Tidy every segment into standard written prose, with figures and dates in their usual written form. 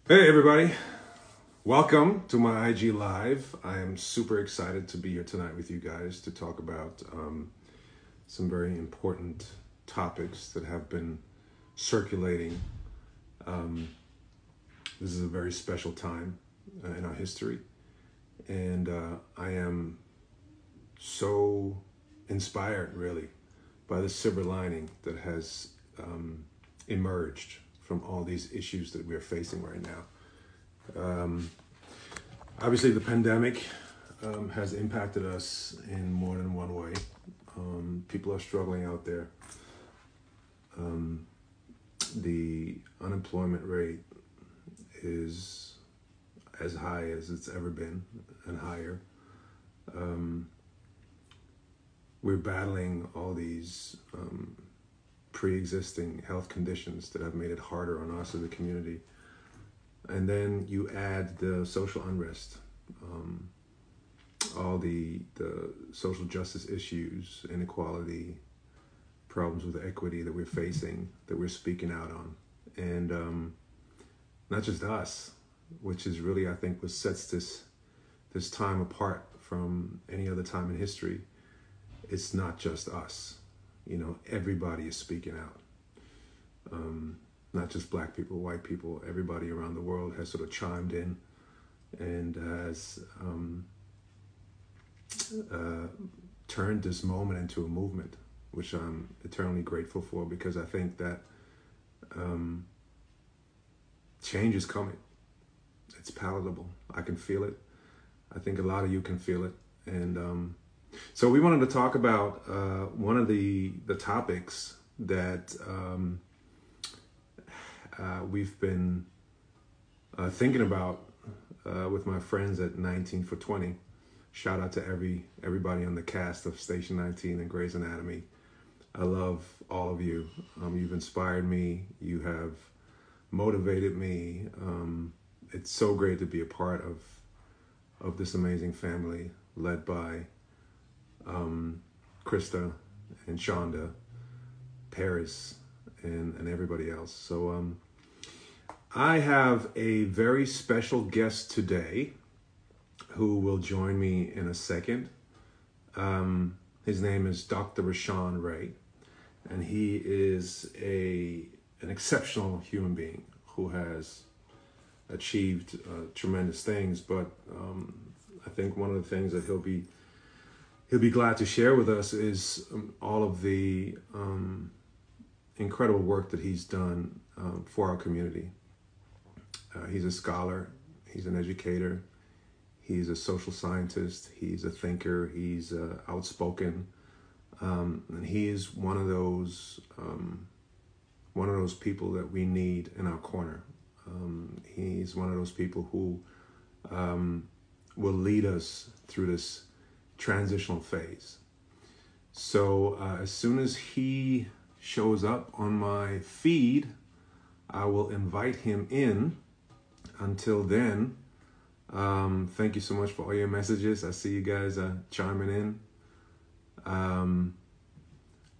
Hey everybody, welcome to my IG Live. I am super excited to be here tonight with you guys to talk about some very important topics that have been circulating. This is a very special time in our history, and I am so inspired really by the silver lining that has emerged from all these issues that we're facing right now. Obviously, the pandemic has impacted us in more than one way. People are struggling out there. The unemployment rate is as high as it's ever been and higher. We're battling all these pre-existing health conditions that have made it harder on us as a community. And then you add the social unrest, all the social justice issues, inequality, problems with equity that we're facing, that we're speaking out on. And not just us, which is really, I think, what sets this time apart from any other time in history. It's not just us. You know, everybody is speaking out. Not just black people, white people, everybody around the world has sort of chimed in and has turned this moment into a movement, which I'm eternally grateful for, because I think that change is coming. It's palatable. I can feel it. I think a lot of you can feel it. And so we wanted to talk about one of the topics that we've been thinking about with my friends at 19 for 20. Shout out to everybody on the cast of Station 19 and Grey's Anatomy. I love all of you. You've inspired me. You have motivated me. It's so great to be a part of this amazing family led by Krista and Shonda, Paris, and everybody else. So I have a very special guest today who will join me in a second. His name is Dr. Rashawn Ray, and he is an exceptional human being who has achieved tremendous things. But I think one of the things that he'll be glad to share with us is all of the incredible work that he's done for our community. He's a scholar, he's an educator, he's a social scientist, he's a thinker, he's outspoken, and he is one of those people that we need in our corner. He's one of those people who will lead us through this transitional phase. So as soon as he shows up on my feed, I will invite him in. Until then, thank you so much for all your messages. I see you guys chiming in.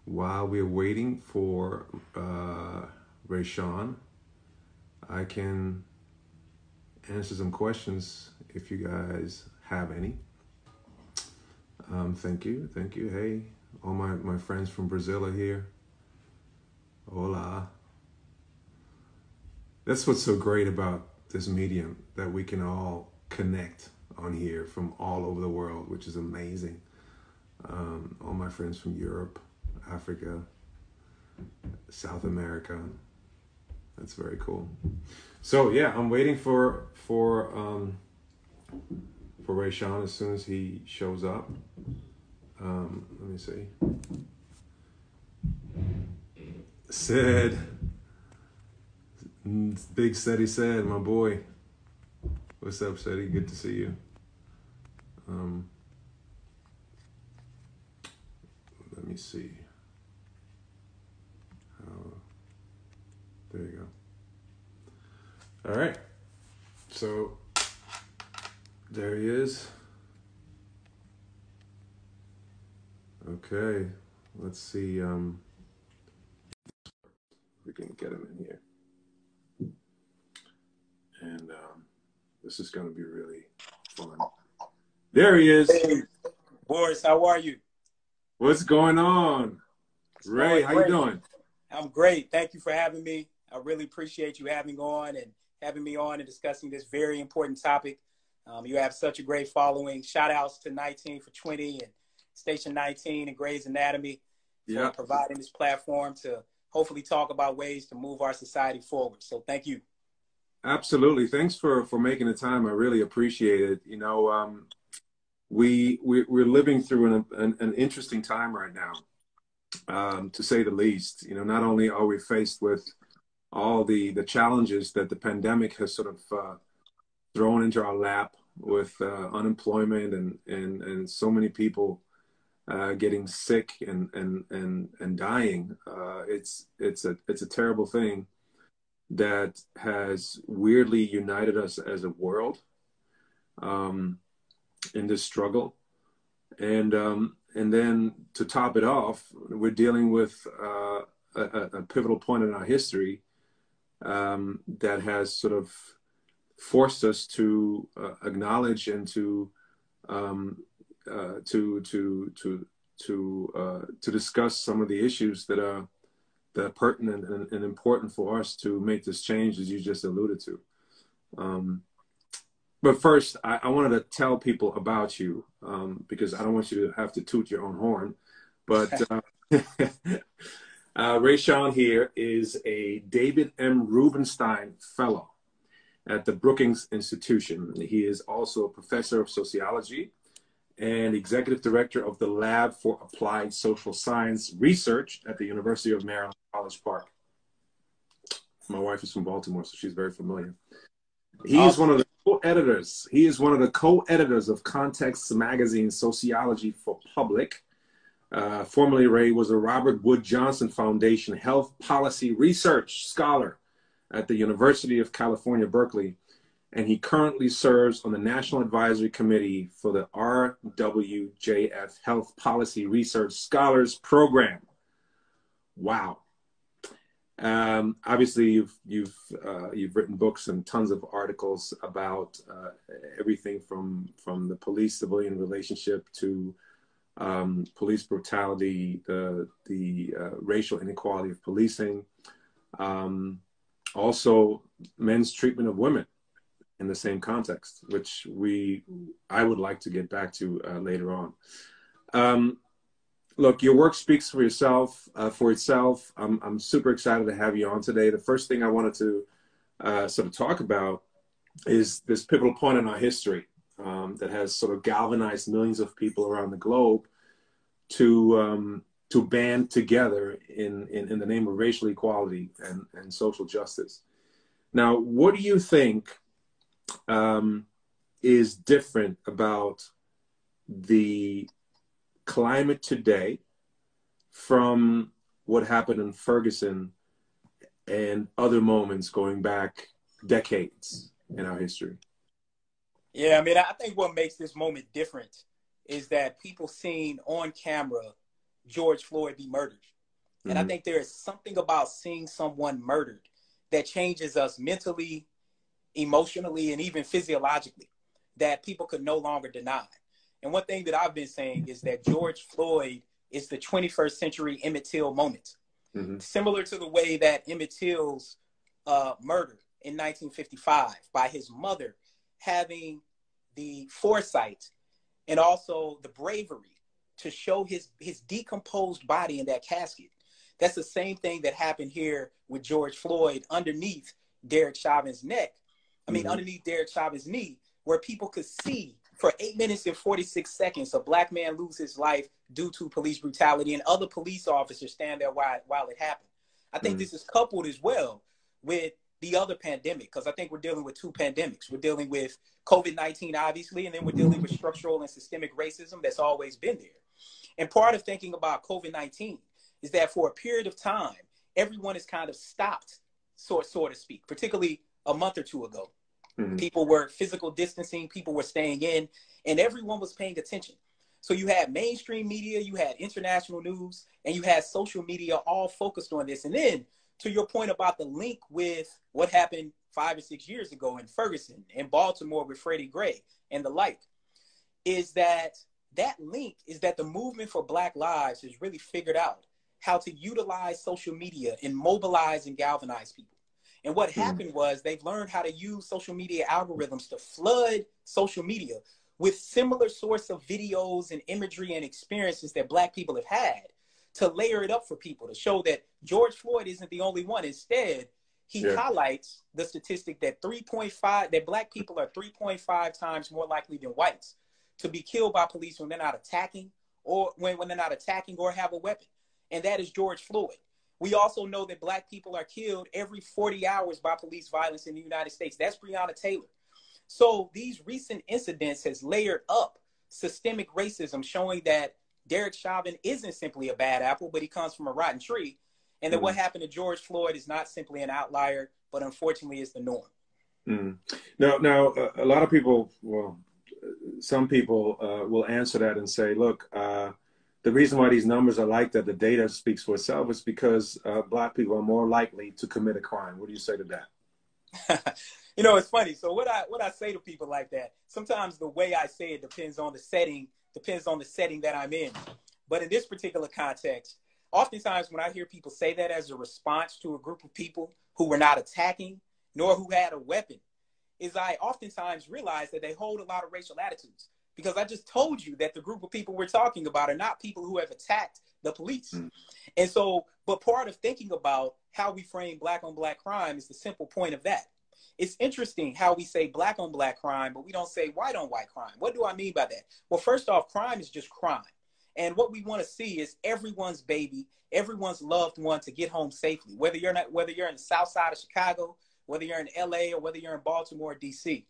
While we're waiting for Rashawn, I can answer some questions if you guys have any. Thank you. Hey, all my friends from Brazil are here. Hola. That's what's so great about this medium, that we can all connect on here from all over the world, which is amazing. All my friends from Europe, Africa, South America. That's very cool. So yeah, I'm waiting for Rashawn. As soon as he shows up. Let me see. Sid. Big Steady said, my boy. What's up, Steady? Good to see you. Let me see. There you go. All right. So there he is. Okay. Let's see. We can get him in here. And This is going to be really fun. There he is. Hey, Boris, how are you? What's going on? It's Ray, going how you great. doing? I'm great. Thank you for having me. I really appreciate you having me on and discussing this very important topic. You have such a great following. Shout outs to 19 for 20 and Station 19 and Grey's Anatomy for providing this platform to hopefully talk about ways to move our society forward. So thank you. Absolutely. Thanks for making the time. I really appreciate it. You know, we're living through an interesting time right now, to say the least. You know, not only are we faced with all the challenges that the pandemic has sort of thrown into our lap with unemployment and so many people getting sick and dying. It's a terrible thing that has weirdly united us as a world in this struggle. And then to top it off, we're dealing with a pivotal point in our history that has sort of forced us to acknowledge and to discuss some of the issues that are pertinent and important for us to make this change, as you just alluded to. But first, I wanted to tell people about you, because I don't want you to have to toot your own horn. But Ray Sean here is a David M. Rubenstein Fellow at the Brookings Institution. He is also a professor of sociology and executive director of the Lab for Applied Social Science Research at the University of Maryland, College Park. My wife is from Baltimore, so she's very familiar. He is one of the co-editors. He is one of the co-editors of Context Magazine Sociology for Public. Formerly, Ray was a Robert Wood Johnson Foundation Health Policy Research Scholar at the University of California, Berkeley. And he currently serves on the National Advisory Committee for the RWJF Health Policy Research Scholars Program. Wow. Obviously, you've written books and tons of articles about everything from the police-civilian relationship to police brutality, the racial inequality of policing, also men's treatment of women in the same context, which I would like to get back to later on. Look, your work speaks for itself. I'm super excited to have you on today. The first thing I wanted to sort of talk about is this pivotal point in our history that has sort of galvanized millions of people around the globe to band together in the name of racial equality and social justice. Now, what do you think is different about the climate today from what happened in Ferguson and other moments going back decades in our history? Yeah, I mean, I think what makes this moment different is that people seen on camera George Floyd be murdered. Mm-hmm. And I think there is something about seeing someone murdered that changes us mentally, emotionally, and even physiologically that people could no longer deny. And one thing that I've been saying is that George Floyd is the 21st century Emmett Till moment. Mm-hmm. Similar to the way that Emmett Till's murder in 1955 by his mother having the foresight and also the bravery to show his decomposed body in that casket. That's the same thing that happened here with George Floyd underneath Derek Chauvin's neck. Underneath Derek Chauvin's knee, where people could see for 8 minutes and 46 seconds a black man lose his life due to police brutality and other police officers stand there while it happened. I think this is coupled as well with the other pandemic, because I think we're dealing with two pandemics. We're dealing with COVID-19, obviously, and then we're dealing with structural and systemic racism that's always been there. And part of thinking about COVID-19 is that for a period of time, everyone is kind of stopped, so to speak, particularly a month or two ago. Mm-hmm. People were physical distancing, people were staying in, and everyone was paying attention. So you had mainstream media, you had international news, and you had social media all focused on this. And then to your point about the link with what happened 5 or 6 years ago in Ferguson, in Baltimore with Freddie Gray and the like, is that link is that the movement for Black Lives has really figured out how to utilize social media and mobilize and galvanize people. And what happened was they've learned how to use social media algorithms to flood social media with similar sorts of videos and imagery and experiences that Black people have had, to layer it up for people, to show that George Floyd isn't the only one. Instead, he highlights the statistic that that Black people are 3.5 times more likely than whites to be killed by police when they're not attacking, or when they're not attacking or have a weapon. And that is George Floyd. We also know that Black people are killed every 40 hours by police violence in the United States. That's Breonna Taylor. So these recent incidents has layered up systemic racism, showing that Derek Chauvin isn't simply a bad apple, but he comes from a rotten tree. And that what happened to George Floyd is not simply an outlier, but unfortunately is the norm. Now, a lot of people, well, some people will answer that and say, look, the reason why these numbers are like that, the data speaks for itself, is because Black people are more likely to commit a crime. What do you say to that? You know, it's funny. So what I say to people like that, sometimes the way I say it depends on the setting that I'm in. But in this particular context, oftentimes when I hear people say that as a response to a group of people who were not attacking, nor who had a weapon, is I oftentimes realize that they hold a lot of racial attitudes. Because I just told you that the group of people we're talking about are not people who have attacked the police. And so, but part of thinking about how we frame Black on Black crime is the simple point of that. It's interesting how we say Black on Black crime, but we don't say white on white crime. What do I mean by that? Well, first off, crime is just crime. And what we want to see is everyone's baby, everyone's loved one to get home safely, whether you're in the South Side of Chicago, whether you're in LA, or whether you're in Baltimore or DC.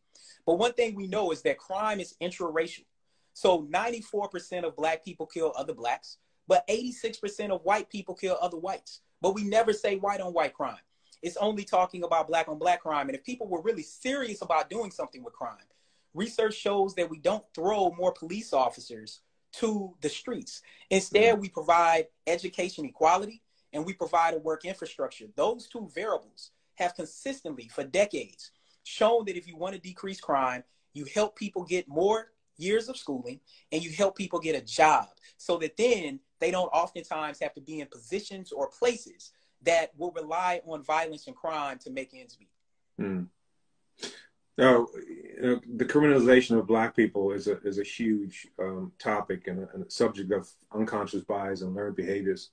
But one thing we know is that crime is intraracial. So 94% of Black people kill other Blacks, but 86% of white people kill other whites. But we never say white on white crime. It's only talking about Black on Black crime. And if people were really serious about doing something with crime, research shows that we don't throw more police officers to the streets. Instead, we provide education equality and we provide a work infrastructure. Those two variables have consistently, for decades, shown that if you want to decrease crime, you help people get more years of schooling and you help people get a job, so that then they don't oftentimes have to be in positions or places that will rely on violence and crime to make ends meet. Now, the criminalization of Black people is a huge topic and a subject of unconscious bias and learned behaviors.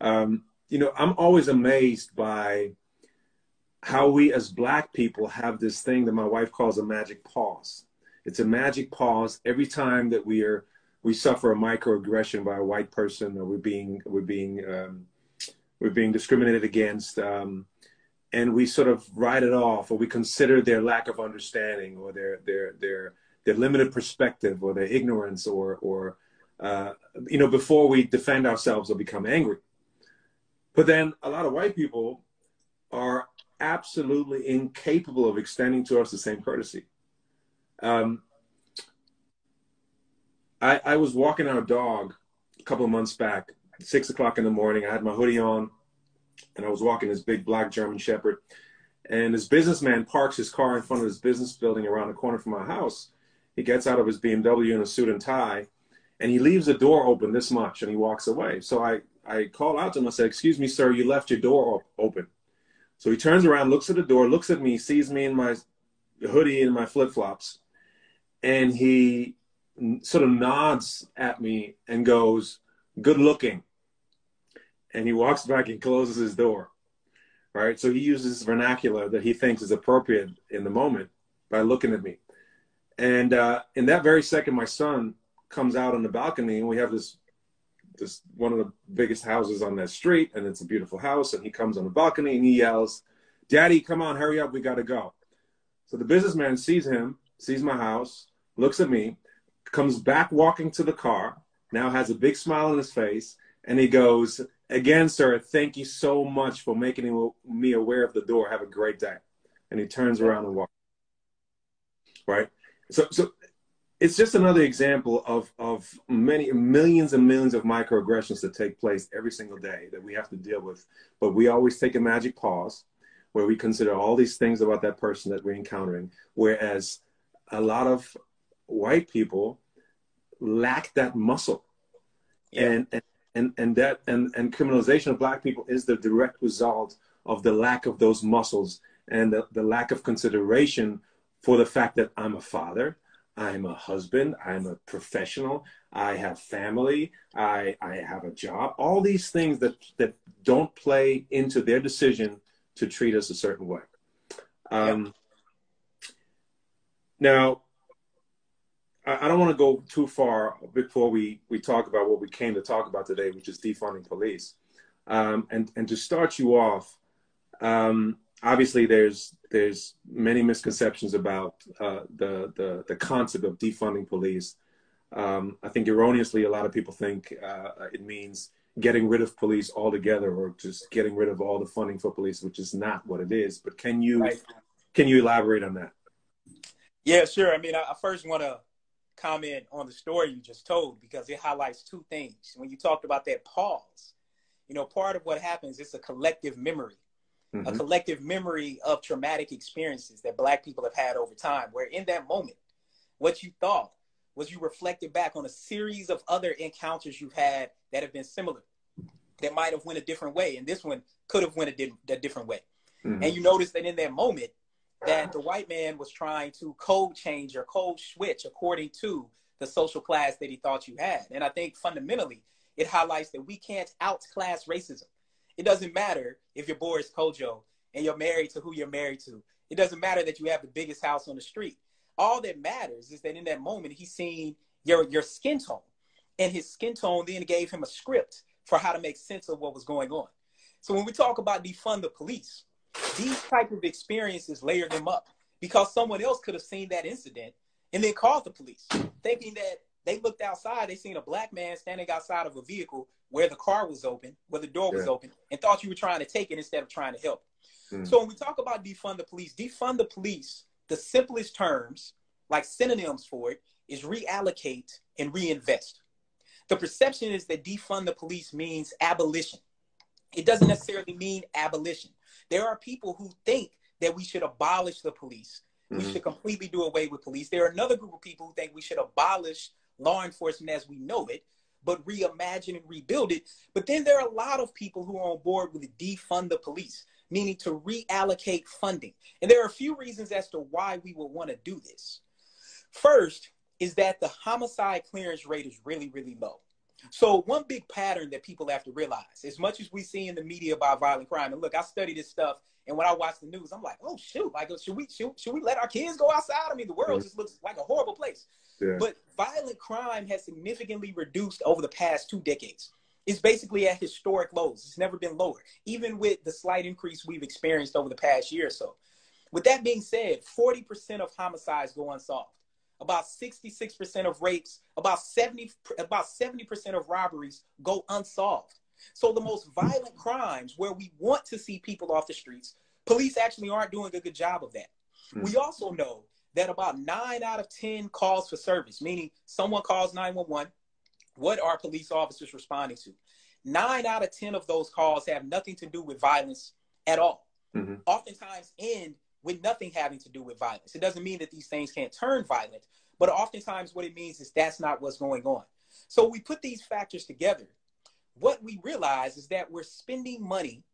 I'm always amazed by how we as Black people have this thing that my wife calls a magic pause. It's a magic pause every time that we suffer a microaggression by a white person, or we're being discriminated against, and we sort of write it off, or we consider their lack of understanding, or their limited perspective, or their ignorance, or before we defend ourselves or become angry. But then a lot of white people are absolutely incapable of extending to us the same courtesy. I was walking our dog a couple of months back, 6 o'clock in the morning. I had my hoodie on and I was walking this big Black German Shepherd, and this businessman parks his car in front of his business building around the corner from our house. He gets out of his BMW in a suit and tie, and he leaves the door open this much and he walks away. So I call out to him. I said, "Excuse me, sir, you left your door open." So he turns around, looks at the door, looks at me, sees me in my hoodie and my flip-flops, and he sort of nods at me and goes, "Good looking." And he walks back and closes his door, right? So he uses vernacular that he thinks is appropriate in the moment by looking at me. And in that very second, my son comes out on the balcony, and we have this one of the biggest houses on that street, and it's a beautiful house. And he comes on the balcony and he yells, "Daddy, come on, hurry up, we gotta go." So the businessman sees him, sees my house, looks at me, comes back walking to the car, now has a big smile on his face, and he goes, "Again, sir, thank you so much for making me aware of the door. Have a great day." And he turns around and walks. Right? So it's just another example of many millions and millions of microaggressions that take place every single day that we have to deal with. But we always take a magic pause where we consider all these things about that person that we're encountering, whereas a lot of white people lack that muscle. Yeah. And criminalization of Black people is the direct result of the lack of those muscles and the lack of consideration for the fact that I'm a father, I'm a husband, I'm a professional, I have family, I have a job. All these things that don't play into their decision to treat us a certain way. Now, I don't want to go too far before we talk about what we came to talk about today, which is defunding police. And to start you off, obviously there's many misconceptions about the concept of defunding police. I think erroneously, a lot of people think it means getting rid of police altogether or just getting rid of all the funding for police, which is not what it is. But can you elaborate on that? Yeah, sure. I mean, I first want to comment on the story you just told because it highlights two things. When you talked about that pause, you know, part of what happens is a collective memory. Mm-hmm. A collective memory of traumatic experiences that Black people have had over time, where in that moment, what you thought was you reflected back on a series of other encounters you've had that have been similar, that might have went a different way. And this one could have went a different way. Mm-hmm. And you notice that in that moment, that the white man was trying to code change or code switch according to the social class that he thought you had. And I think fundamentally, it highlights that we can't outclass racism. It doesn't matter if you're Boris Kodjoe and you're married to who you're married to. It doesn't matter that you have the biggest house on the street. All that matters is that in that moment, he's seen your skin tone. And his skin tone then gave him a script for how to make sense of what was going on. So when we talk about defund the police, these type of experiences layer them up because someone else could have seen that incident and then called the police, thinking that they looked outside, they seen a Black man standing outside of a vehicle where the car was open, where the door was open, and thought you were trying to take it instead of trying to help. So when we talk about defund the police, the simplest terms, like synonyms for it, is reallocate and reinvest. The perception is that defund the police means abolition. It doesn't necessarily mean abolition. There are people who think that we should abolish the police. We should completely do away with police. There are another group of people who think we should abolish law enforcement as we know it, but reimagine and rebuild it. But then there are a lot of people who are on board with defund the police, meaning to reallocate funding. And there are a few reasons as to why we would want to do this. First is that the homicide clearance rate is really, really low. So one big pattern that people have to realize, as much as we see in the media about violent crime, and look, I study this stuff, and when I watch the news, I'm like, oh shoot, like should we let our kids go outside? I mean, the world just looks like a horrible place. Yeah. But violent crime has significantly reduced over the past 2 decades. It's basically at historic lows. It's never been lower, even with the slight increase we've experienced over the past year or so. With that being said, 40% of homicides go unsolved. About 66% of rapes, about 70% of robberies go unsolved. So the most violent crimes where we want to see people off the streets, police actually aren't doing a good job of that. We also know that about 9 out of 10 calls for service, meaning someone calls 911, what are police officers responding to? 9 out of 10 of those calls have nothing to do with violence at all. Oftentimes end with nothing having to do with violence. It doesn't mean that these things can't turn violent, but oftentimes what it means is that's not what's going on. So we put these factors together. What we realize is that we're spending money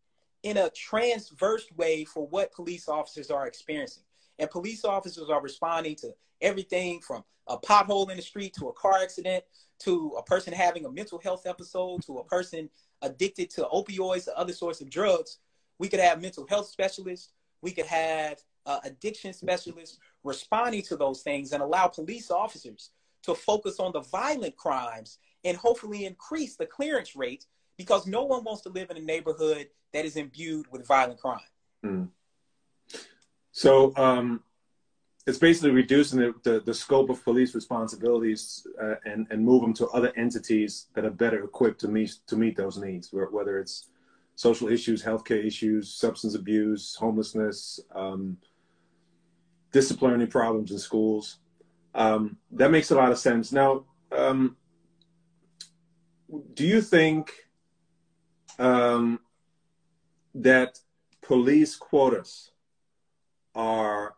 in a transverse way for what police officers are experiencing. And police officers are responding to everything from a pothole in the street to a car accident to a person having a mental health episode to a person addicted to opioids or other sorts of drugs. We could have mental health specialists. We could have addiction specialists responding to those things and allow police officers to focus on the violent crimes and hopefully increase the clearance rate because no one wants to live in a neighborhood that is imbued with violent crime. So it's basically reducing the scope of police responsibilities and move them to other entities that are better equipped to meet those needs, whether it's social issues, healthcare issues, substance abuse, homelessness, disciplinary problems in schools. That makes a lot of sense. Now, do you think that police quotas are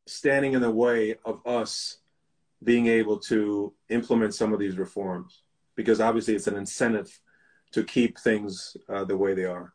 standing in the way of us being able to implement some of these reforms? Because obviously it's an incentive to keep things the way they are.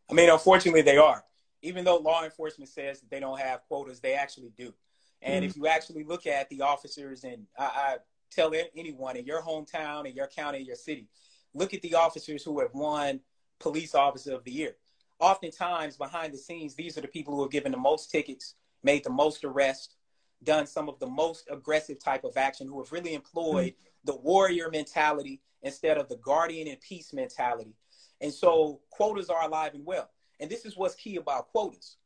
I mean, unfortunately, they are. Even though law enforcement says that they don't have quotas, they actually do. And if you actually look at the officers, and I tell anyone in your hometown, in your county, in your city, look at the officers who have won Police Officer of the Year. Oftentimes, behind the scenes, these are the people who have given the most tickets, made the most arrests, done some of the most aggressive type of action, who have really employed the warrior mentality instead of the guardian and peace mentality. And so quotas are alive and well. And this is what's key about quotas.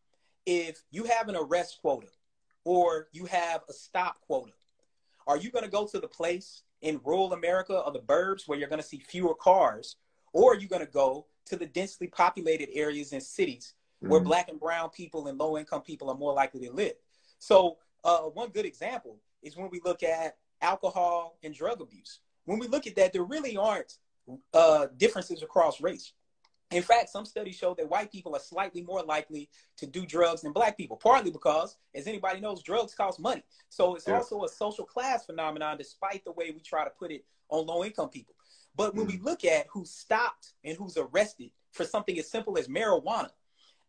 If you have an arrest quota or you have a stop quota, are you going to go to the place in rural America or the burbs where you're going to see fewer cars, or are you going to go to the densely populated areas and cities where Black and brown people and low income people are more likely to live? So one good example is when we look at alcohol and drug abuse. When we look at that, there really aren't differences across race. In fact, some studies show that white people are slightly more likely to do drugs than Black people, partly because, as anybody knows, drugs cost money. So it's also a social class phenomenon, despite the way we try to put it on low-income people. But when we look at who's stopped and who's arrested for something as simple as marijuana,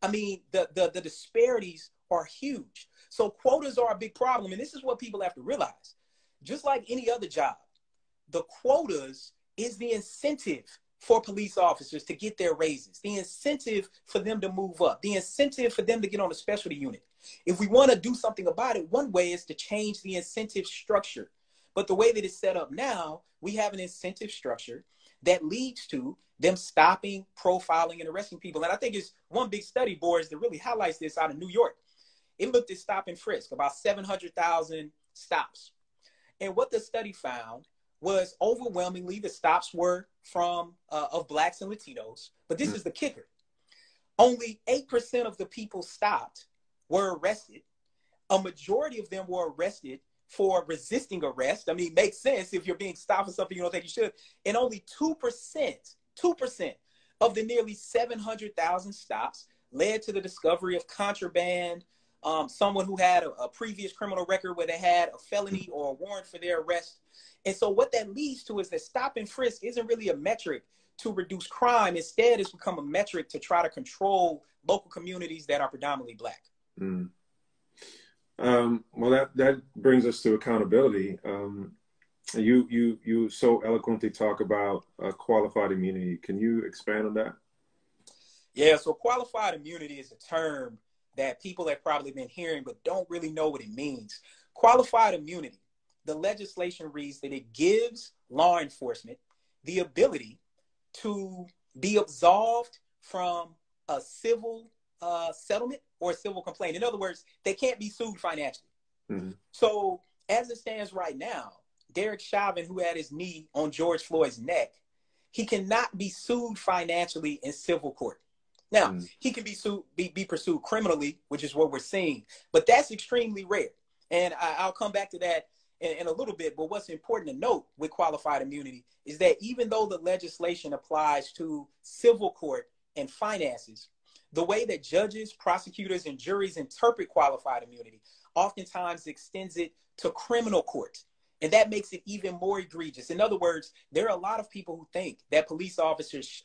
I mean, the disparities are huge. So quotas are a big problem. And this is what people have to realize. Just like any other job, the quotas is the incentive for police officers to get their raises, the incentive for them to move up, the incentive for them to get on a specialty unit. If we want to do something about it, one way is to change the incentive structure. But the way that it's set up now, we have an incentive structure that leads to them stopping, profiling, and arresting people. And I think it's one big study, Boris, that really highlights this out of New York. It looked at stop and frisk, about 700,000 stops. And what the study found was overwhelmingly the stops were from of Blacks and Latinos. But this is the kicker. Only 8% of the people stopped were arrested. A majority of them were arrested for resisting arrest. I mean, makes sense if you're being stopped for something you don't think you should. And only 2% of the nearly 700,000 stops led to the discovery of contraband, someone who had a previous criminal record where they had a felony or a warrant for their arrest. And so what that leads to is that stop and frisk isn't really a metric to reduce crime. Instead, it's become a metric to try to control local communities that are predominantly Black. Well, that brings us to accountability. You so eloquently talk about qualified immunity. Can you expand on that? Yeah, so qualified immunity is a term that people have probably been hearing but don't really know what it means. Qualified immunity, the legislation reads that it gives law enforcement the ability to be absolved from a civil settlement or a civil complaint. In other words, they can't be sued financially. So as it stands right now, Derek Chauvin, who had his knee on George Floyd's neck, he cannot be sued financially in civil court. Now, he can be pursued criminally, which is what we're seeing, but that's extremely rare. And I'll come back to that in a little bit. But what's important to note with qualified immunity is that even though the legislation applies to civil court and finances, the way that judges, prosecutors, and juries interpret qualified immunity oftentimes extends it to criminal court. And that makes it even more egregious. In other words, there are a lot of people who think that police officers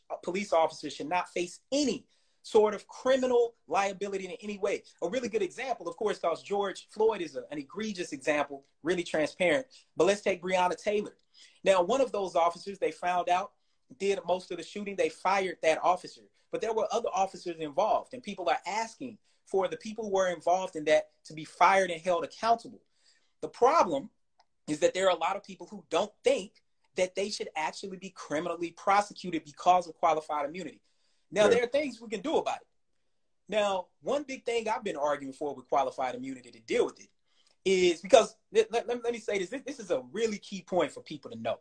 should not face any sort of criminal liability in any way. A really good example, of course, because George Floyd is an egregious example, really transparent. But let's take Breonna Taylor. Now, one of those officers they found out did most of the shooting. They fired that officer. But there were other officers involved, and people are asking for the people who were involved in that to be fired and held accountable. The problem is that there are a lot of people who don't think that they should actually be criminally prosecuted because of qualified immunity. Now, there are things we can do about it. Now, one big thing I've been arguing for with qualified immunity to deal with it is because, let me say this, this is a really key point for people to know.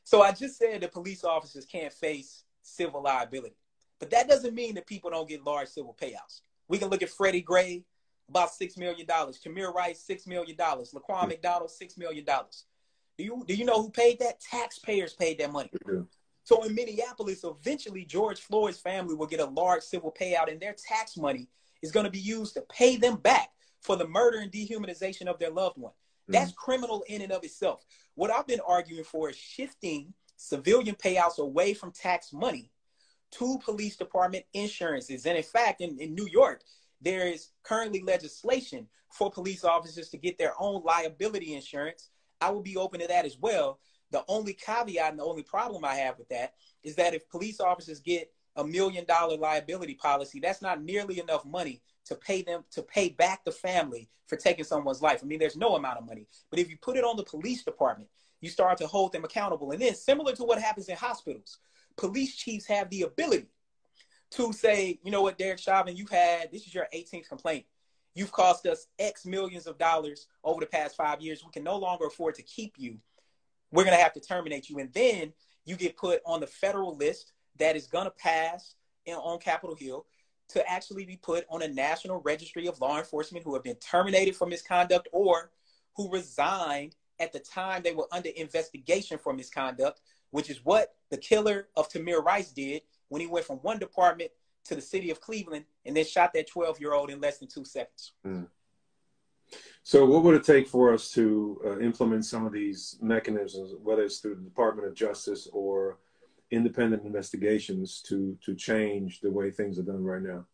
So I just said that police officers can't face civil liability, but that doesn't mean that people don't get large civil payouts. We can look at Freddie Gray, about $6 million. Tamir Rice, $6 million. Laquan McDonald, $6 million. Do you know who paid that? Taxpayers paid that money. So in Minneapolis, eventually George Floyd's family will get a large civil payout, and their tax money is going to be used to pay them back for the murder and dehumanization of their loved one. That's criminal in and of itself. What I've been arguing for is shifting civilian payouts away from tax money to police department insurances. And in fact, in New York, there is currently legislation for police officers to get their own liability insurance. I will be open to that as well. The only caveat and the only problem I have with that is that if police officers get $1 million liability policy, that's not nearly enough money to pay them, to pay back the family for taking someone's life. I mean, there's no amount of money. But if you put it on the police department, you start to hold them accountable. And then similar to what happens in hospitals, police chiefs have the ability to say, you know what, Derek Chauvin, this is your 18th complaint. You've cost us X millions of dollars over the past 5 years. We can no longer afford to keep you. We're going to have to terminate you. And then you get put on the federal list that is going to pass on Capitol Hill to actually be put on a national registry of law enforcement who have been terminated for misconduct or who resigned at the time they were under investigation for misconduct, which is what the killer of Tamir Rice did when he went from one department to the city of Cleveland and then shot that 12-year-old in less than 2 seconds. So what would it take for us to implement some of these mechanisms, whether it's through the Department of Justice or independent investigations, to change the way things are done right now?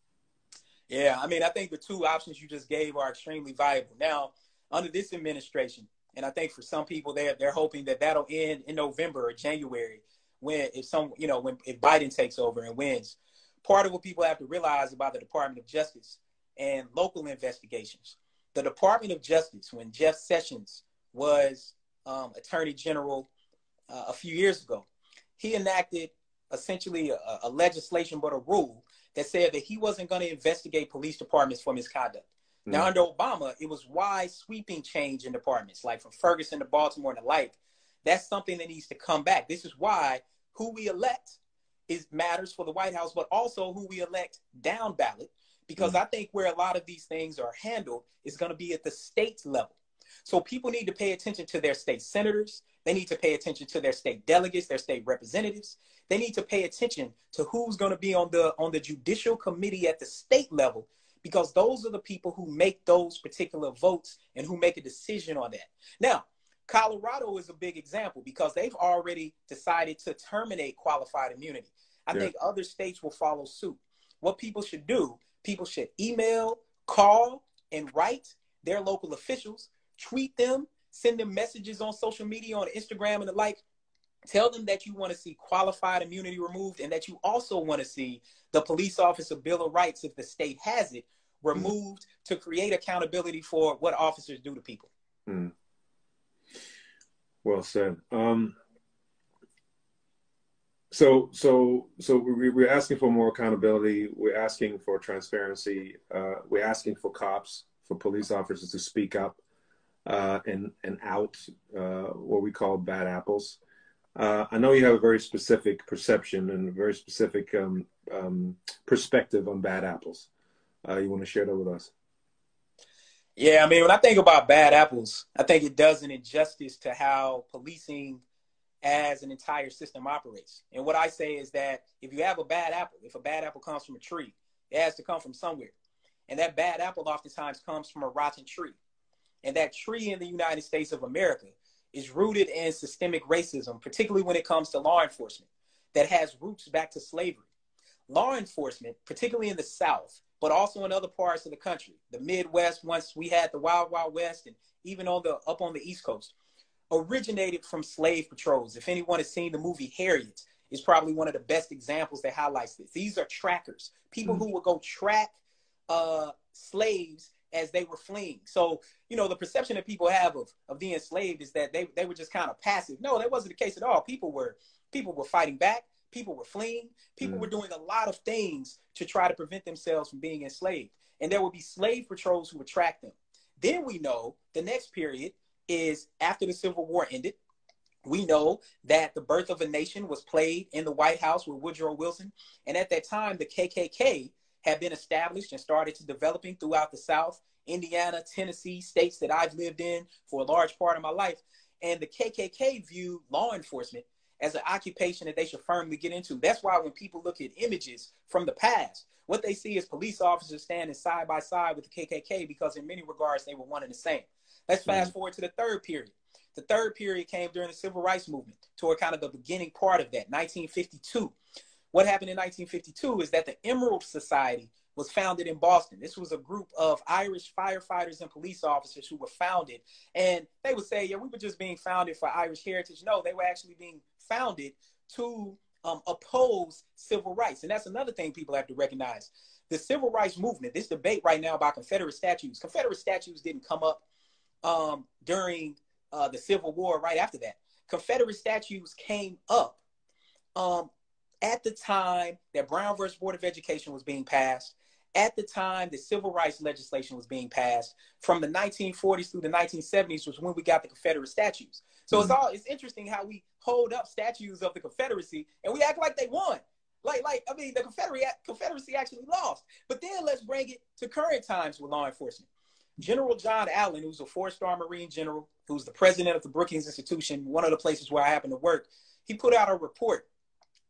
Yeah, I mean, I think the two options you just gave are extremely viable. Now, under this administration, and I think for some people, they're hoping that that'll end in November or January if Biden takes over and wins. Part of what people have to realize about the Department of Justice and local investigations. The Department of Justice, when Jeff Sessions was Attorney General a few years ago, he enacted essentially a legislation, but a rule that said that he wasn't going to investigate police departments for misconduct. Now, under Obama, it was wide sweeping change in departments, like from Ferguson to Baltimore and the like. That's something that needs to come back. This is why who we elect matters for the White House, but also who we elect down ballot, because I think where a lot of these things are handled is going to be at the state level. So people need to pay attention to their state senators. They need to pay attention to their state delegates, their state representatives. They need to pay attention to who's going to be on the judicial committee at the state level, because those are the people who make those particular votes and who make a decision on that. Now, Colorado is a big example because they've already decided to terminate qualified immunity. I think other states will follow suit. What people should do, people should email, call, and write their local officials, tweet them, send them messages on social media, on Instagram and the like. Tell them that you want to see qualified immunity removed and that you also want to see the police officer Bill of Rights, if the state has it, removed to create accountability for what officers do to people. Well said. So we're asking for more accountability. We're asking for transparency. We're asking for cops, for police officers to speak up and out what we call bad apples. I know you have a very specific perception and a very specific perspective on bad apples. You want to share that with us? Yeah, I mean, when I think about bad apples, I think it does an injustice to how policing as an entire system operates. And what I say is that if you have a bad apple, if a bad apple comes from a tree, it has to come from somewhere. And that bad apple oftentimes comes from a rotten tree. And that tree in the United States of America is rooted in systemic racism, particularly when it comes to law enforcement, that has roots back to slavery. Law enforcement, particularly in the South, but also in other parts of the country, the Midwest, once we had the Wild Wild West, and even up on the East Coast, originated from slave patrols. If anyone has seen the movie Harriet, it's probably one of the best examples that highlights this. These are trackers, people who will go track slaves as they were fleeing. So, the perception that people have of the enslaved is that they were just kind of passive. No, that wasn't the case at all. People were fighting back. People were fleeing. People were doing a lot of things to try to prevent themselves from being enslaved. And there would be slave patrols who would track them. Then we know the next period is after the Civil War ended. We know that The Birth of a Nation was played in the White House with Woodrow Wilson. And at that time, the KKK had been established and started to developing throughout the South, Indiana, Tennessee, states that I've lived in for a large part of my life. And the KKK viewed law enforcement as an occupation that they should firmly get into. That's why when people look at images from the past, what they see is police officers standing side by side with the KKK, because in many regards, they were one and the same. Let's fast forward to the third period. The third period came during the Civil Rights Movement, toward kind of the beginning part of that, 1952. What happened in 1952 is that the Emerald Society was founded in Boston. This was a group of Irish firefighters and police officers who were founded. And they would say, yeah, we were just being founded for Irish heritage. No, they were actually being founded to oppose civil rights. And that's another thing people have to recognize. The civil rights movement, this debate right now about Confederate statues. Confederate statues didn't come up during the Civil War right after that. Confederate statues came up at the time that Brown versus Board of Education was being passed, at the time the civil rights legislation was being passed. From the 1940s through the 1970s was when we got the Confederate statues. So it's interesting how we hold up statues of the Confederacy and we act like they won. I mean, the Confederacy actually lost. But then let's bring it to current times with law enforcement. General John Allen, who's a 4-star Marine general, who's the president of the Brookings Institution, one of the places where I happen to work, he put out a report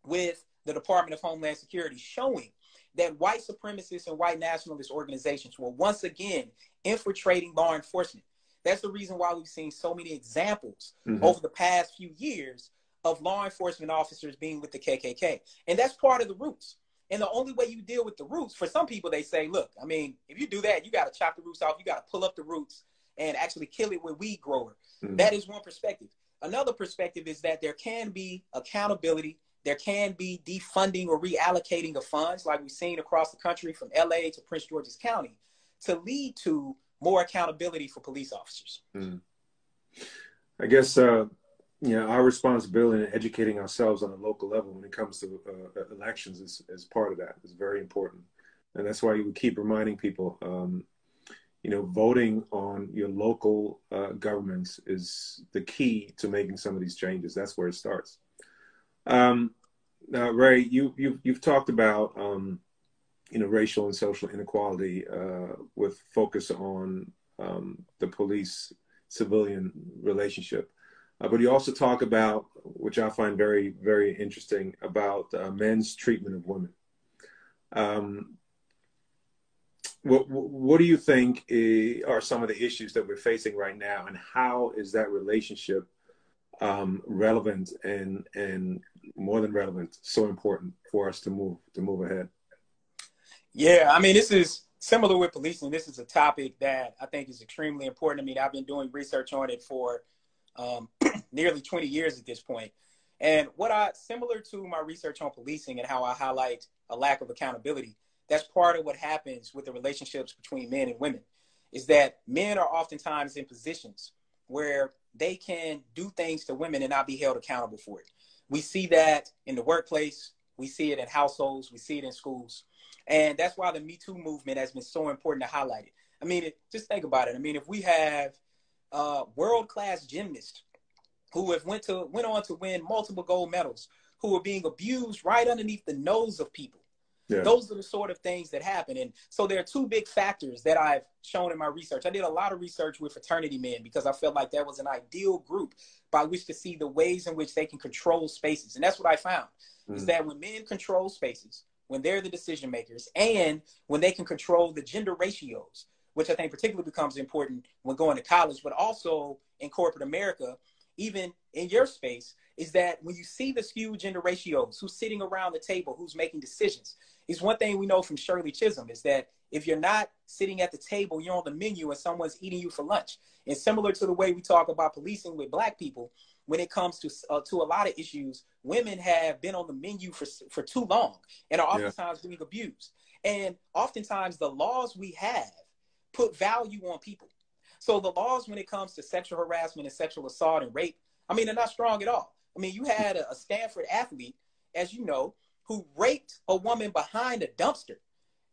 with the Department of Homeland Security showing that white supremacist and white nationalist organizations were once again infiltrating law enforcement. That's the reason why we've seen so many examples over the past few years of law enforcement officers being with the KKK. And that's part of the roots. And the only way you deal with the roots, for some people, they say, look, I mean, if you do that, you got to chop the roots off. You got to pull up the roots and actually kill it with weed grower. That is one perspective. Another perspective is that there can be accountability. There can be defunding or reallocating of funds, like we've seen across the country from LA to Prince George's County, to lead to more accountability for police officers. I guess, our responsibility in educating ourselves on a local level when it comes to elections is part of that. It's very important. And that's why you would keep reminding people, voting on your local governments is the key to making some of these changes. That's where it starts. Now, Ray, you've talked about, racial and social inequality with focus on the police-civilian relationship. But you also talk about, which I find very, very interesting, about men's treatment of women. What do you think are some of the issues that we're facing right now, and how is that relationship relevant and more than relevant, so important for us to move ahead? Yeah, I mean, this is similar with policing. This is a topic that I think is extremely important. I mean, I've been doing research on it for nearly 20 years at this point. And similar to my research on policing and how I highlight a lack of accountability, that's part of what happens with the relationships between men and women, is that men are oftentimes in positions where they can do things to women and not be held accountable for it. We see that in the workplace. We see it in households. We see it in schools. And that's why the Me Too movement has been so important to highlight it. I mean, just think about it. I mean, if we have world-class gymnasts who have went on to win multiple gold medals, who are being abused right underneath the nose of people. Yeah. Those are the sort of things that happen. And so there are two big factors that I've shown in my research. I did a lot of research with fraternity men because I felt like that was an ideal group by which to see the ways in which they can control spaces. And that's what I found, is that when men control spaces, when they're the decision makers, and when they can control the gender ratios, which I think particularly becomes important when going to college, but also in corporate America, even in your space, is that when you see the skewed gender ratios, who's sitting around the table, who's making decisions, is one thing we know from Shirley Chisholm, is that if you're not sitting at the table, you're on the menu and someone's eating you for lunch. And similar to the way we talk about policing with Black people, when it comes to a lot of issues, women have been on the menu for too long and are oftentimes being abused. And oftentimes the laws we have put value on people. So the laws when it comes to sexual harassment and sexual assault and rape, I mean, they're not strong at all. I mean, you had a Stanford athlete, as you know, who raped a woman behind a dumpster.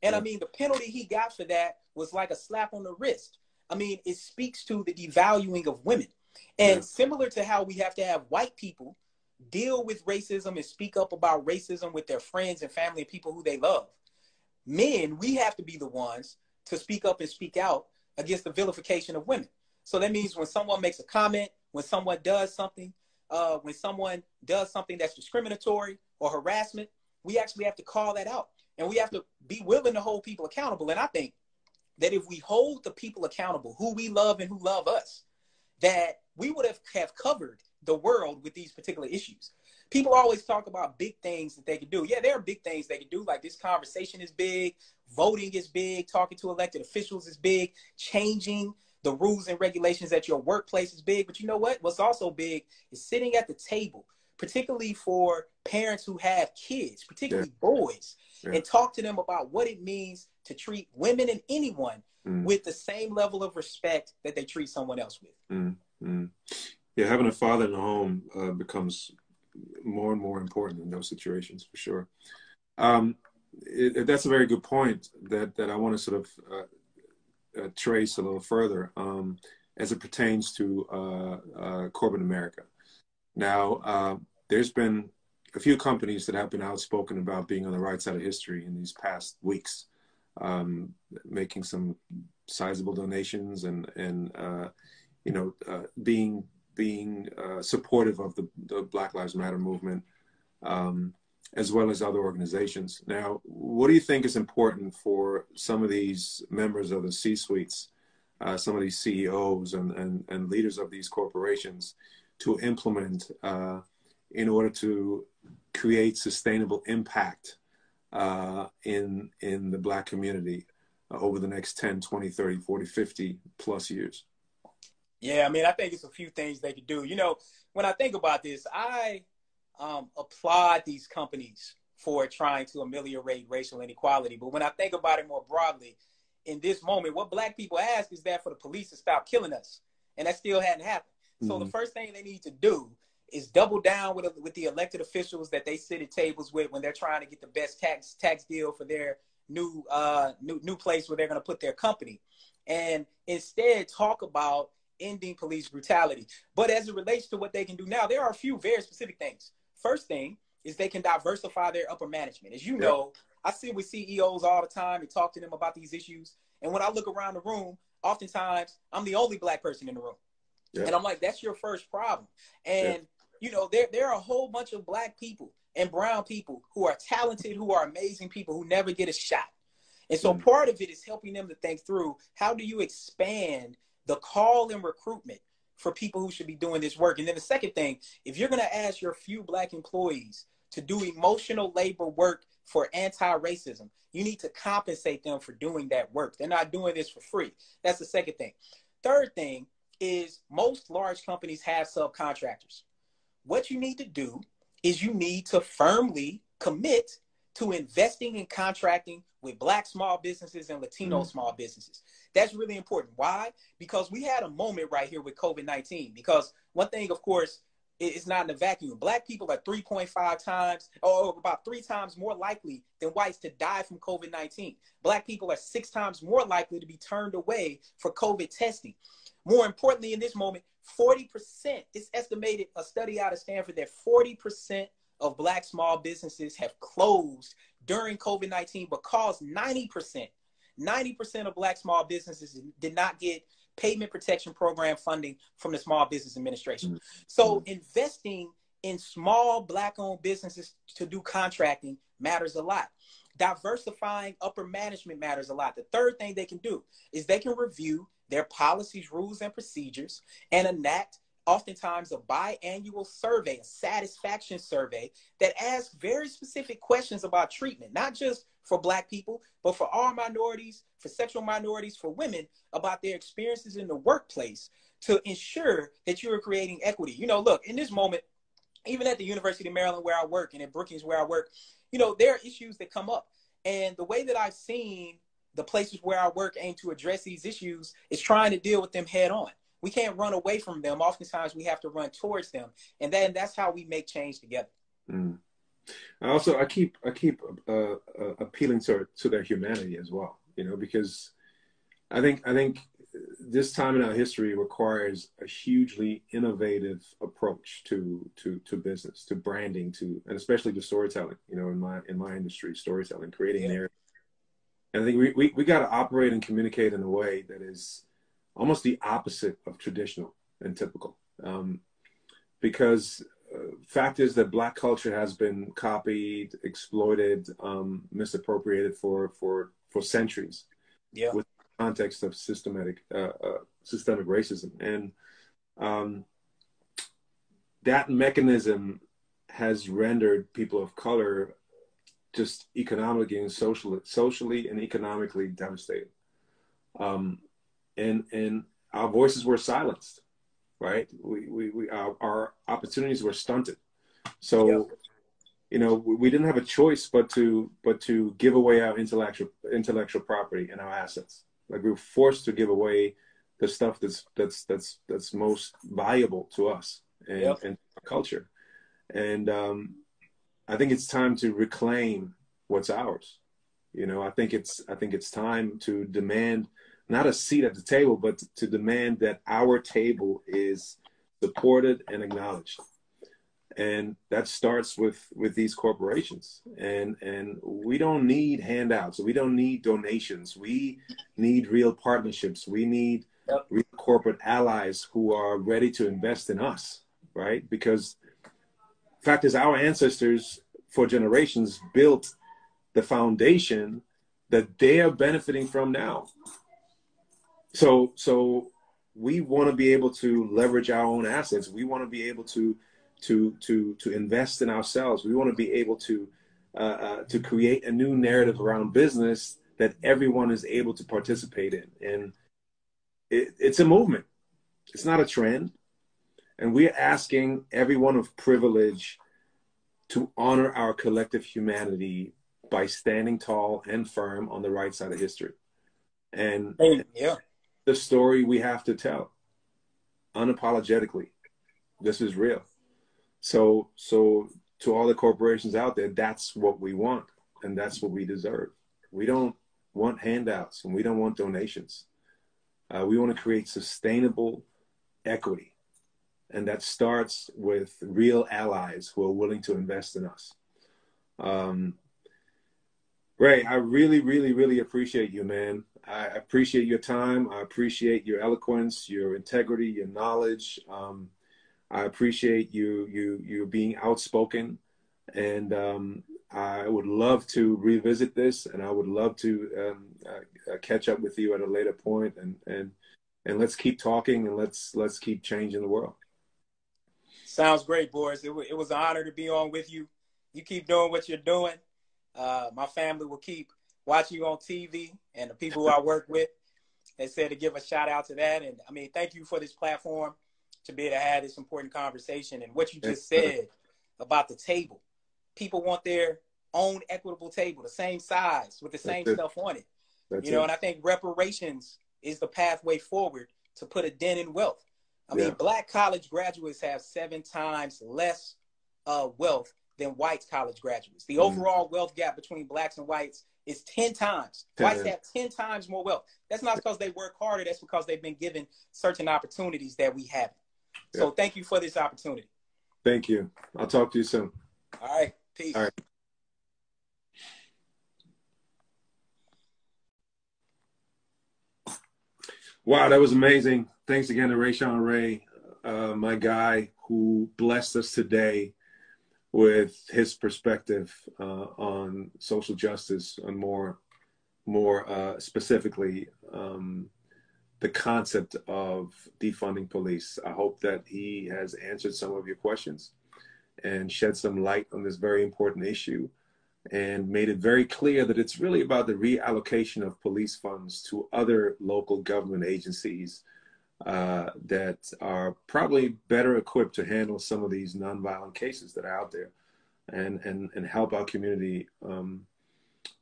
And I mean, the penalty he got for that was like a slap on the wrist. I mean, it speaks to the devaluing of women. And similar to how we have to have white people deal with racism and speak up about racism with their friends and family and people who they love, men, we have to be the ones to speak up and speak out against the vilification of women. So that means when someone makes a comment, when someone does something that's discriminatory or harassment, we actually have to call that out. And we have to be willing to hold people accountable. And I think that if we hold the people accountable, who we love and who love us, that we would have covered the world with these particular issues. People always talk about big things that they can do. Yeah, there are big things they can do. Like this conversation is big, voting is big, talking to elected officials is big, changing the rules and regulations at your workplace is big. But you know what? What's also big is sitting at the table, particularly for parents who have kids, particularly boys, and talk to them about what it means to treat women and anyone with the same level of respect that they treat someone else with. Yeah, having a father in the home becomes more and more important in those situations, for sure. That's a very good point that I want to sort of trace a little further as it pertains to corporate America. Now, there's been a few companies that have been outspoken about being on the right side of history in these past weeks, making some sizable donations and being supportive of the Black Lives Matter movement, as well as other organizations. Now, what do you think is important for some of these members of the C-suites, some of these CEOs and leaders of these corporations to implement in order to create sustainable impact in the Black community over the next 10, 20, 30, 40, 50 plus years? Yeah, I mean, I think it's a few things they could do. You know, when I think about this, I applaud these companies for trying to ameliorate racial inequality. But when I think about it more broadly, in this moment, what Black people ask is that for the police to stop killing us. And that still hadn't happened. So the first thing they need to do is double down with the elected officials that they sit at tables with when they're trying to get the best tax deal for their new place where they're going to put their company. And instead talk about ending police brutality. But as it relates to what they can do now, there are a few very specific things. First thing is they can diversify their upper management. As you know, I sit with CEOs all the time and talk to them about these issues. And when I look around the room, oftentimes I'm the only Black person in the room. And I'm like, that's your first problem. And, you know, there are a whole bunch of Black people and brown people who are talented, who are amazing people who never get a shot. And so part of it is helping them to think through, how do you expand the call and recruitment for people who should be doing this work? And then the second thing, if you're going to ask your few Black employees to do emotional labor work for anti-racism, you need to compensate them for doing that work. They're not doing this for free. That's the second thing. Third thing is most large companies have subcontractors. What you need to do is you need to firmly commit to investing in contracting with Black small businesses and Latino small businesses. That's really important. Why? Because we had a moment right here with COVID-19. Because one thing, of course, it's not in a vacuum. Black people are 3.5 times, or about 3 times more likely than whites to die from COVID-19. Black people are 6 times more likely to be turned away for COVID testing. More importantly, in this moment, 40%, it's estimated, a study out of Stanford, that 40% of Black small businesses have closed during COVID-19 because 90% of Black small businesses did not get payment protection program funding from the Small Business Administration. So investing in small Black-owned businesses to do contracting matters a lot. Diversifying upper management matters a lot. The third thing they can do is they can review their policies, rules, and procedures and enact oftentimes a biannual survey, a satisfaction survey that asks very specific questions about treatment, not just for Black people, but for all minorities, for sexual minorities, for women, about their experiences in the workplace to ensure that you are creating equity. You know, look, in this moment, even at the University of Maryland where I work and at Brookings where I work, you know, there are issues that come up. And the way that I've seen the places where I work aim to address these issues is trying to deal with them head on. We can't run away from them. Oftentimes we have to run towards them. And then that's how we make change together. I keep appealing to their humanity as well, you know, because I think this time in our history requires a hugely innovative approach to business, to branding, and especially to storytelling, you know, in my industry, storytelling, creating narrative. And I think we got to operate and communicate in a way that is almost the opposite of traditional and typical. Because fact is that Black culture has been copied, exploited, misappropriated for centuries. Yeah. With the context of systemic racism. And that mechanism has rendered people of color just economically and socially and economically devastated. And our voices were silenced, right? Our opportunities were stunted. So, Yeah. you know, we didn't have a choice but to give away our intellectual property and our assets. Like, we were forced to give away the stuff that's most valuable to us and our culture. And I think it's time to reclaim what's ours. You know, I think it's time to demand not a seat at the table, but to demand that our table is supported and acknowledged. And that starts with these corporations. And we don't need handouts. We don't need donations. We need real partnerships. We need real corporate allies who are ready to invest in us, right? Because the fact is, our ancestors for generations built the foundation that they are benefiting from now. So we want to be able to leverage our own assets. We want to be able to invest in ourselves. We want to be able to create a new narrative around business that everyone is able to participate in. And it's a movement. It's not a trend. And we're asking everyone of privilege to honor our collective humanity by standing tall and firm on the right side of history. And the story we have to tell unapologetically. This is real. So to all the corporations out there, that's what we want, and that's what we deserve. We don't want handouts, and we don't want donations. We want to create sustainable equity, and that starts with real allies who are willing to invest in us. Ray, I really, really, really appreciate you, man. I appreciate your time. I appreciate your eloquence, your integrity, your knowledge. I appreciate you being outspoken, and I would love to revisit this, and I would love to catch up with you at a later point, and let's keep talking, and let's keep changing the world. Sounds great, Boris. It was an honor to be on with you. You keep doing what you're doing. My family will keep watching you on TV, and the people who I work with, they said to give a shout out to that. And I mean, thank you for this platform to be able to have this important conversation. And what you just said about the table, people want their own equitable table, the same size with the same stuff on it. You know, and I think reparations is the pathway forward to put a dent in wealth. I mean, Black college graduates have 7 times less wealth than white college graduates. The overall wealth gap between Blacks and whites is 10 times. Whites have 10 times more wealth. That's not because they work harder. That's because they've been given certain opportunities that we haven't. So thank you for this opportunity. Thank you. I'll talk to you soon. All right. Peace. All right. Wow, that was amazing. Thanks again to Rayshawn Ray, my guy who blessed us today with his perspective on social justice and more specifically the concept of defunding police. I hope that he has answered some of your questions and shed some light on this very important issue and made it very clear that it's really about the reallocation of police funds to other local government agencies that are probably better equipped to handle some of these nonviolent cases that are out there and help our community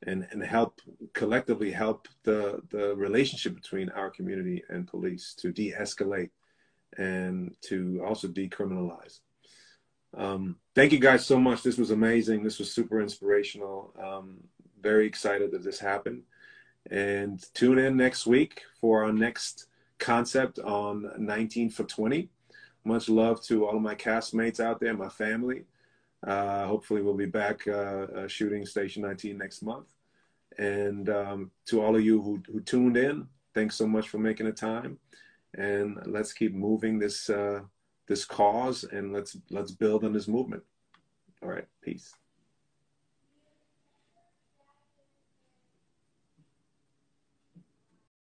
and help collectively help the relationship between our community and police to de-escalate and to also decriminalize. Thank you guys so much. This was amazing. This was super inspirational. Very excited that this happened. And tune in next week for our next concept on 19 for 20. Much love to all of my castmates out there, my family. Hopefully we'll be back shooting Station 19 next month. And to all of you who tuned in, thanks so much for making the time. And let's keep moving this this cause, and let's build on this movement. All right, peace.